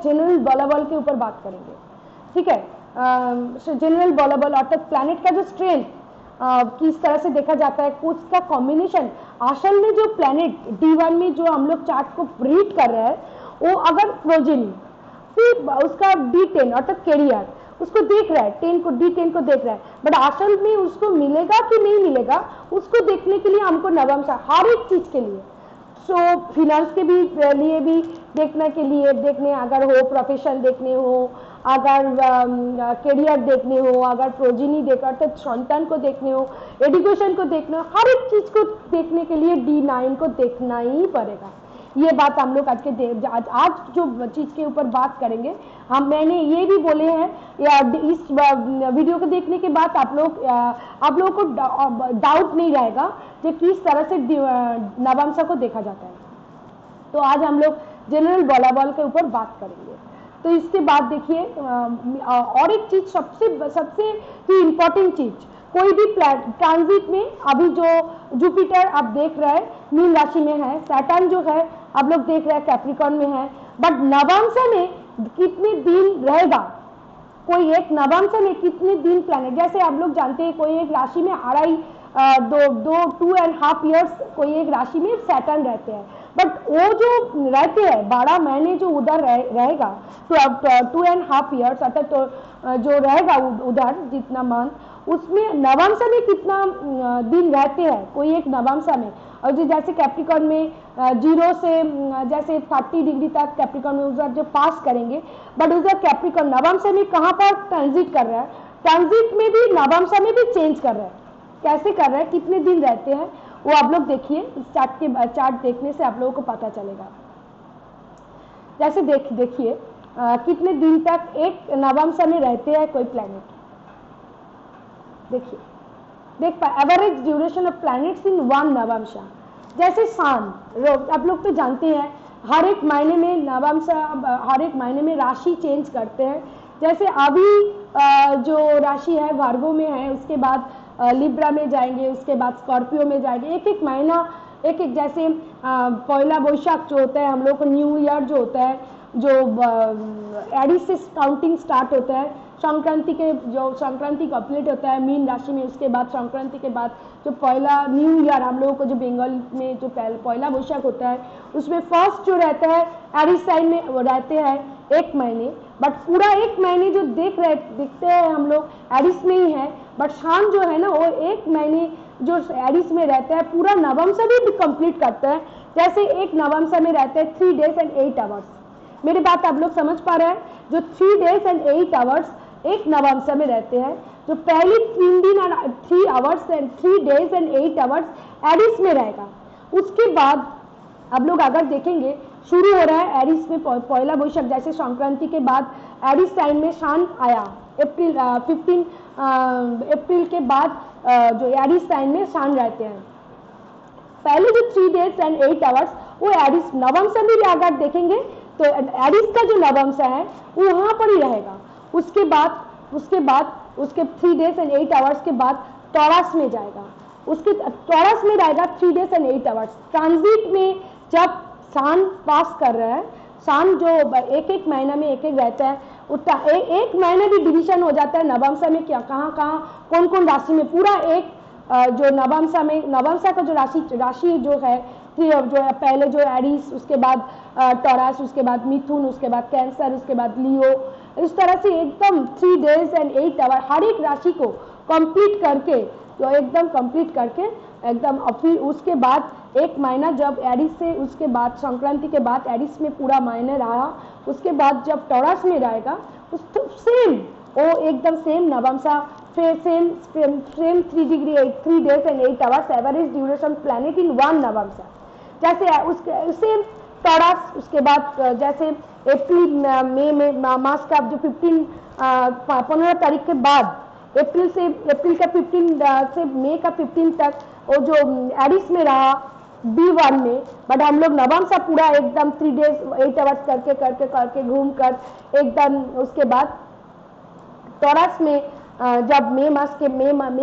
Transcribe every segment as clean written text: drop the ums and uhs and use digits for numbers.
General बलाबल के ऊपर बात करेंगे, ठीक है। जनरल बलाबल अर्थात प्लैनेट का जो स्ट्रेंथ किस तरह से देखा जाता है, उसका कॉम्बिनेशन। असल में जो प्लैनेट D1 में जो हम लोग चार्ट को रीड कर रहे हैं, वो अगर प्रोजेनी फिर उसका D10 अर्थात कैरियर उसको देख रहा है, D10 को देख रहा है, बट असल में उसको मिलेगा कि नहीं मिलेगा उसको देखने के लिए हमको नवंसा हर एक चीज के लिए, सो फिनेंस के भी लिए भी देखने के लिए, देखने अगर हो, प्रोफेशन देखने हो, अगर करियर देखने हो, अगर प्रोजेनी देखा तो संतान को देखने हो, एजुकेशन को देखना, हर एक चीज को देखने के लिए D9 को देखना ही पड़ेगा। ये बात हम लोग आज जो चीज के ऊपर बात करेंगे, मैंने ये भी बोले हैं, या इस वीडियो को देखने के बाद आप लोगों को डाउट नहीं रहेगा कि किस तरह से नवंसा को देखा जाता है। तो आज हम लोग जनरल बलाबल के ऊपर बात करेंगे। तो इसके बाद देखिए और एक चीज सबसे ही इम्पोर्टेंट चीज, कोई भी ट्रांजिट में अभी जो जुपिटर आप देख रहे हैं मीन राशि में है, सैटर्न जो है आप लोग देख रहे हैं कैप्रिकॉर्न में है, बट नवंसा में कितने दिन रहेगा, कोई एक नवंसा में कितने दिन प्लैनेट, जैसे आप लोग जानते हैं कोई एक राशि में 2.5 ईयर्स कोई एक राशि में सैटर्न रहते हैं, बट वो जो रहते हैं 12 महीने जो उधर रहेगा, तो अब 2.5 ईयर्स अर्थात जो रहेगा उधर जितना मंथ, उसमें नवंसा में कितना दिन रहते हैं कोई एक नवंसा में। और जो जैसे कैप्रिकॉर्न में 0 से जैसे 30 डिग्री तक कैप्रिकॉर्न में उधर जो पास करेंगे, बट उधर कैप्रिकॉर्न नवंसा में कहाँ पर ट्रांजिट कर रहा है, ट्रांजिट में भी नवंसा में भी चेंज कर रहा है, कैसे कर रहा है, कितने दिन रहते हैं, वो आप लोग देखिए इस चार्ट देखने से आप लोगों को पता चलेगा। जैसे देखिए कितने दिन तक एक नवंसा में रहते हैं कोई प्लैनेट, देखिए एवरेज ड्यूरेशन ऑफ प्लैनेट्स इन 1 नवंसा। जैसे सन आप लोग तो जानते हैं हर एक महीने में नवंसा, हर एक महीने में राशि चेंज करते हैं। जैसे अभी जो राशि है वर्गो में है, उसके बाद लिब्रा में जाएंगे, उसके बाद स्कॉर्पियो में जाएंगे, एक एक महीना एक एक, जैसे पहला वैशाख जो होता है हम लोग को न्यू ईयर जो होता है, जो एडिस से काउंटिंग स्टार्ट होता है, संक्रांति कंप्लीट होता है मीन राशि में, उसके बाद संक्रांति के बाद जो पहला न्यू ईयर हम लोगों को जो बंगाल में जो पहला वैशाख होता है, उसमें फर्स्ट जो रहता है एरिस साइन में वो रहते हैं 1 महीने, बट पूरा 1 महीने जो दिखते हैं हम लोग एरिस में ही है, बट शान जो है ना वो 1 महीने जो एरिस में रहता है पूरा नवंसा भी कंप्लीट करता है। जैसे एक नवंसा में रहते हैं 3 days and 8 hours, मेरी बात आप लोग समझ पा रहे हैं, जो 3 days and 8 hours एक नवंसा में रहते हैं, जो पहली 3 दिन और 3 hours and 3 days and 8 hours Eris में रहेगा। उसके बाद आप लोग अगर देखेंगे शुरू हो रहा है एरिस में पहला वैशाख, जैसे संक्रांति के बाद एरिस टाइम में शान आया, अप्रैल 15 अप्रैल के बाद जो एरिस टाइम में शान रहते हैं। पहले जो 3 days and 8 hours वो एरिस नवंसा में भी अगर देखेंगे तो एरिस का जो नवंसा है वो वहाँ पर ही रहेगा। उसके बाद 3 days and 8 hours के बाद टॉरस में जाएगा, उसके टॉरस में रहेगा 3 days and 8 hours। ट्रांजिट में जब सान पास कर रहा है, सान जो एक एक महीना में एक एक रहता है, एक महीना भी डिवीजन हो जाता है नवंसा में, क्या कहाँ कौन कौन राशि में, पूरा एक जो नवंसा का जो राशि जो है जो है पहले जो एरिस, उसके बाद टॉरस, उसके बाद मिथुन, उसके बाद कैंसर, उसके बाद लियो, इस तरह से एकदम 3 days and 8 hours हर एक राशि को कंप्लीट करके एकदम और फिर उसके बाद 1 महीना जब एरिस से, उसके बाद संक्रांति के बाद एरिस में पूरा महीने रहा, उसके बाद जब टॉरस में रहेगा सेम वो एकदम सेम नवंसा, फिर same 3 days and 8 hours average duration planet in 1 नवंसा। जैसे उसके सेम टॉरस, उसके बाद जैसे अप्रैल मई में मास का जो 15 तारीख के बाद अप्रैल का 15 से मई का 15 तक वो जो एरिस में रहा B1 में, बट हम लोग नवंसा पूरा एकदम 3 days 8 hours करके घूम कर एकदम उसके बाद टॉरस में जब मई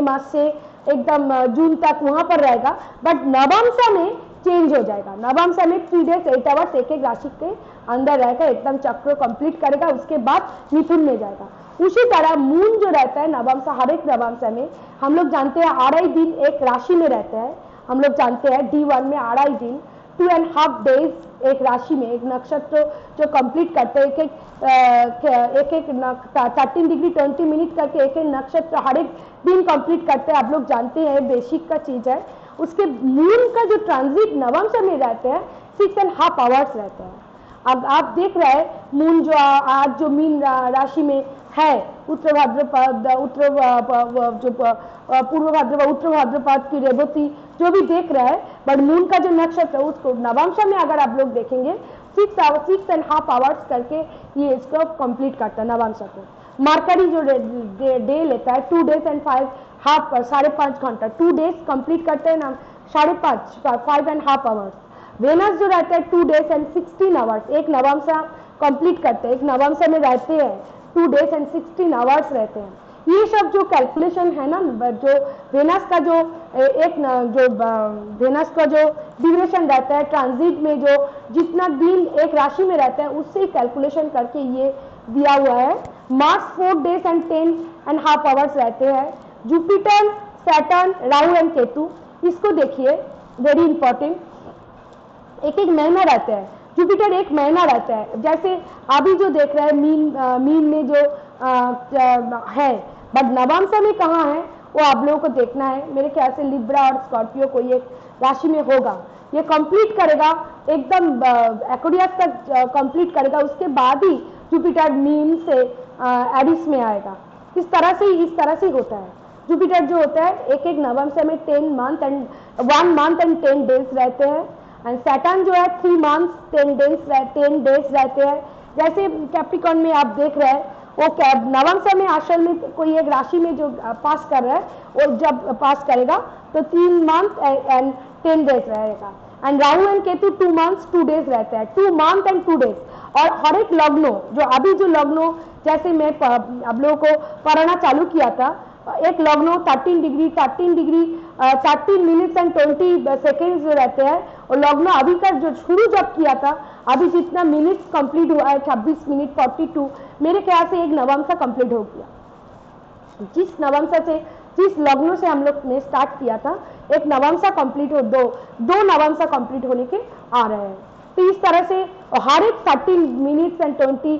मास से एकदम जून तक वहां पर रहेगा, बट नवंसा में चेंज हो जाएगा। नवांशा में 3 days 8 hours एक एक राशि के अंदर रहेगा, एकदम चक्र कंप्लीट करेगा, उसके बाद मिथुन में जाएगा। उसी तरह मून जो रहता है नवांशा, हर एक नवांशा में हम लोग जानते हैं 2.5 दिन एक राशि में रहता है। हम लोग जानते हैं D1 में 2.5 दिन 2.5 days एक राशि में, एक नक्षत्र जो कंप्लीट करते हैं, एक एक 13 डिग्री 20 मिनट करके एक एक नक्षत्र हर एक दिन कंप्लीट करते हैं। आप लोग जानते हैं, बेसिक का चीज है। उसके मून का जो ट्रांजिट नवंशा में रहते हैं 6.5 hours रहते हैं। अब आप देख रहे हैं मून जो आज जो मीन राशि में है, उत्तर भाद्रपद, पूर्व भाद्रपद, उत्तर भाद्रपद की रेवती जो भी देख रहा है, बट मून का जो नक्षत्र है उसको नवंशा में अगर आप लोग देखेंगे 6.5 hours करके ये इसको कंप्लीट करता है नवंशा को। मरकरी जो डे लेता है 2 days and 5.5 घंटा, 2 days कंप्लीट करते हैं ना 5.5 hours। वेनस जो रहता है 2 days and 16 hours एक नवंशा कंप्लीट करते हैं, एक नवंशा में रहते हैं 2 days and 16 hours रहते हैं। ये सब जो कैलकुलेशन है ना, जो वेनस का जो वेनस का जो ड्यूरेशन रहता है ट्रांजिट में, जो जितना दिन एक राशि में रहता है उससे कैलकुलेशन करके ये दिया हुआ है। मार्स 4 days and 10.5 hours रहते हैं। Jupiter, Saturn, Rahu and Ketu, इसको देखिए, वेरी इंपॉर्टेंट। एक एक महीना रहता है, जुपिटर एक महीना रहता है। जैसे अभी जो देख रहे हैं मीन में जो है, बट नवंशा में कहाँ है वो आप लोगों को देखना है। मेरे ख्याल से लिब्रा और स्कॉर्पियो को ये राशि में होगा, ये कंप्लीट करेगा एकदम एक्वेरियस तक कंप्लीट करेगा, उसके बाद ही जुपिटर मीन से एरिस में आएगा। इस तरह से होता है। जुपिटर जो होता है एक एक नवंशा में 1 month and 10 days रहते हैं, एंड सैटर्न जो है 3 months 10 days रहते हैं। जैसे कैप्रिकॉर्न में आप देख रहे हैं, वो नवंशा में असल में कोई एक राशि में जो पास कर रहा है, और जब पास करेगा तो 3 months and 10 days रहेगा। And Rahu and Ketu 2 months 2 days रहते हैं, 2 months and 2 days। और हर एक लग्नों जो अभी जो लग्नों जैसे मैं आप लोगों को पढ़ाना चालू किया था, एक लग्नों 13 डिग्री 13 मिनट्स एंड 20 सेकेंड्स जो रहते हैं, और लग्नों अभी का जो शुरू जब किया था, अभी जितना मिनट्स कंप्लीट हुआ है 26 मिनट 42, मेरे ख्याल से एक नवंशा कंप्लीट हो गया। जिस नवंशा से, जिस लग्नों से हम लोग ने स्टार्ट किया था, एक नवंशा कंप्लीट हो, दो नवंशा कंप्लीट होने के आ रहे हैं। तो इस तरह से हर एक 13 मिनट्स एंड 20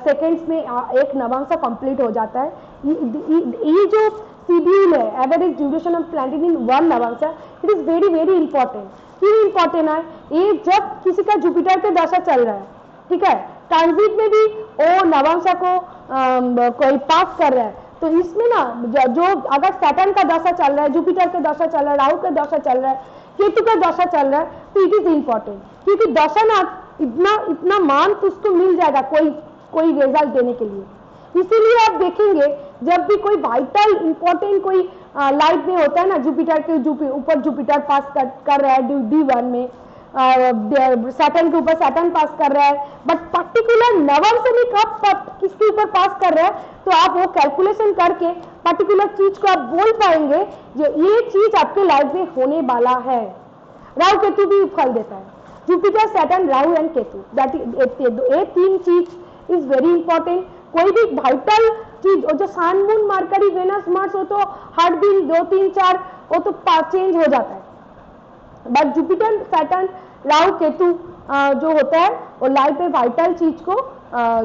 सेकेंड्स में एक नवंशा कंप्लीट हो जाता है। ये जो शेड्यूल है, average duration of planet in 1 नवंशा, it is very very important. क्यों इंपॉर्टेंट है? ये जब किसी का जुपिटर के दशा चल रहा है, ठीक है, ट्रांजिट में भी वो नवंशा को कोई पास कर रहा है, तो इसमें ना जो अगर सैटर्न का दशा चल रहा है, जुपिटर का दशा चल रहा है, राहु का दशा चल रहा है, केतु का दशा चल रहा है, तो इट इज इंपॉर्टेंट। क्योंकि दशा ना इतना मान तो उसको मिल जाएगा कोई रिजल्ट देने के लिए। इसीलिए आप देखेंगे जब भी कोई वाइटल इंपॉर्टेंट कोई लाइफ में होता है ना, जुपिटर के ऊपर जुपिटर पास कर रहा है D1 में, सैटर्न के ऊपर सैटर्न पास कर रहा है, बट पर्टिकुलर नवंशा में कब किसके ऊपर पास कर रहा है, तो आप वो कैलकुलेशन करके पर्टिकुलर चीज को आप बोल पाएंगे जो ये चीज आपके लाइफ में होने वाला है। राहु केतु भी फल देता है, Jupiter, Saturn, Rahu and Ketu, that ये 3 चीज इज वेरी इंपॉर्टेंट। कोई भी वाइटल चीज, जो सन, मून, मरकरी, वेनस, मार्स हो तो हर दिन 2 3 4 वो तो चेंज हो जाता है, but Jupiter, Saturn, Rahu, Ketu जो होता है वो लाइफ में वाइटल चीज को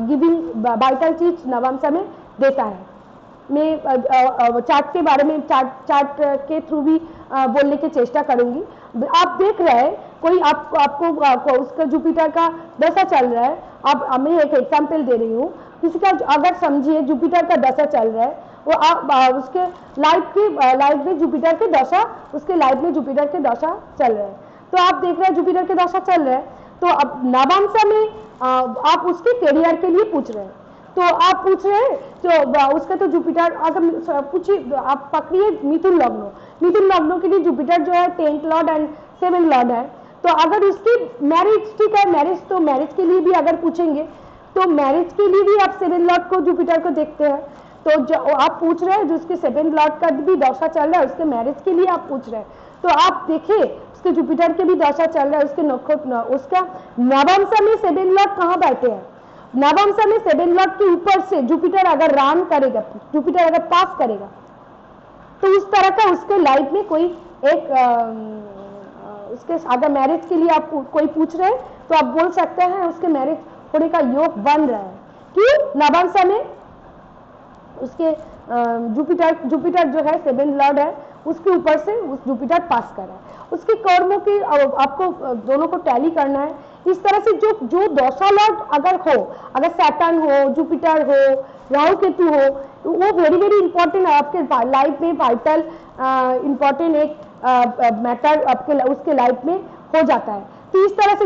गिविंग, वाइटल चीज नवंशा में देता है। मैं चार्ट के बारे में चार्ट के थ्रू भी बोलने की चेष्टा करूंगी। आप देख रहे हैं कोई आपको उसका जुपिटर का दशा चल रहा है, अब मैं एक एग्जांपल दे रही हूँ। किसी का अगर समझिए जुपिटर का दशा चल रहा है, वो आप उसके लाइफ में जुपिटर के दशा, उसके लाइफ में जुपिटर के दशा चल रहा है, तो आप देख रहे हैं जुपिटर के दशा चल रहा है, तो अब नवंशा में आप उसके करियर के लिए पूछ रहे हैं, तो आप पूछ रहे हैं तो उसका तो जुपिटर, अगर पूछिए आप पकड़िए मिथुन लग्नों के लिए जुपिटर जो है 10th Lord and 7th Lord है, तो अगर उसकी मैरिज, ठीक है, मैरिज के लिए भी अगर पूछेंगे तो मैरिज के लिए भी आप 7th लॉर्ड को, जुपिटर को देखते हैं। तो जो आप पूछ रहे हैं जो उसके 7th लॉर्ड का भी दशा चल रहा है, उसके मैरिज के लिए आप पूछ रहे हैं, तो आप देखिए उसके जुपिटर के भी दशा चल रहा है, उसके नक्षत्र, उसका नवमसा में 7 लॉर्ड कहाँ बैठे हैं, नवमसा में 7 लॉर्ड के ऊपर से जुपिटर अगर रान करेगा, जुपिटर अगर पास करेगा, तो उस तरह का उसके लाइफ में कोई एक उसके अगर मैरिज के लिए आप कोई पूछ रहे हैं तो आप बोल सकते हैं उसके मैरिज होने का योग बन रहा है। क्यों? नवमसा में उसके जुपिटर जो है 7 लॉर्ड है, उसके ऊपर से उस जुपिटर पास कर रहा है। उसके कर्मों की आपको दोनों को टैली करना है। इस तरह से जो दशा लॉर्ड अगर हो, अगर सैटर्न हो, जुपिटर हो, राहु केतु हो, तो वो वेरी वेरी इंपॉर्टेंट है आपके लाइफ में, वाइटल इंपॉर्टेंट एक मैटर आपके उसके लाइफ में हो जाता है। तो इस तरह से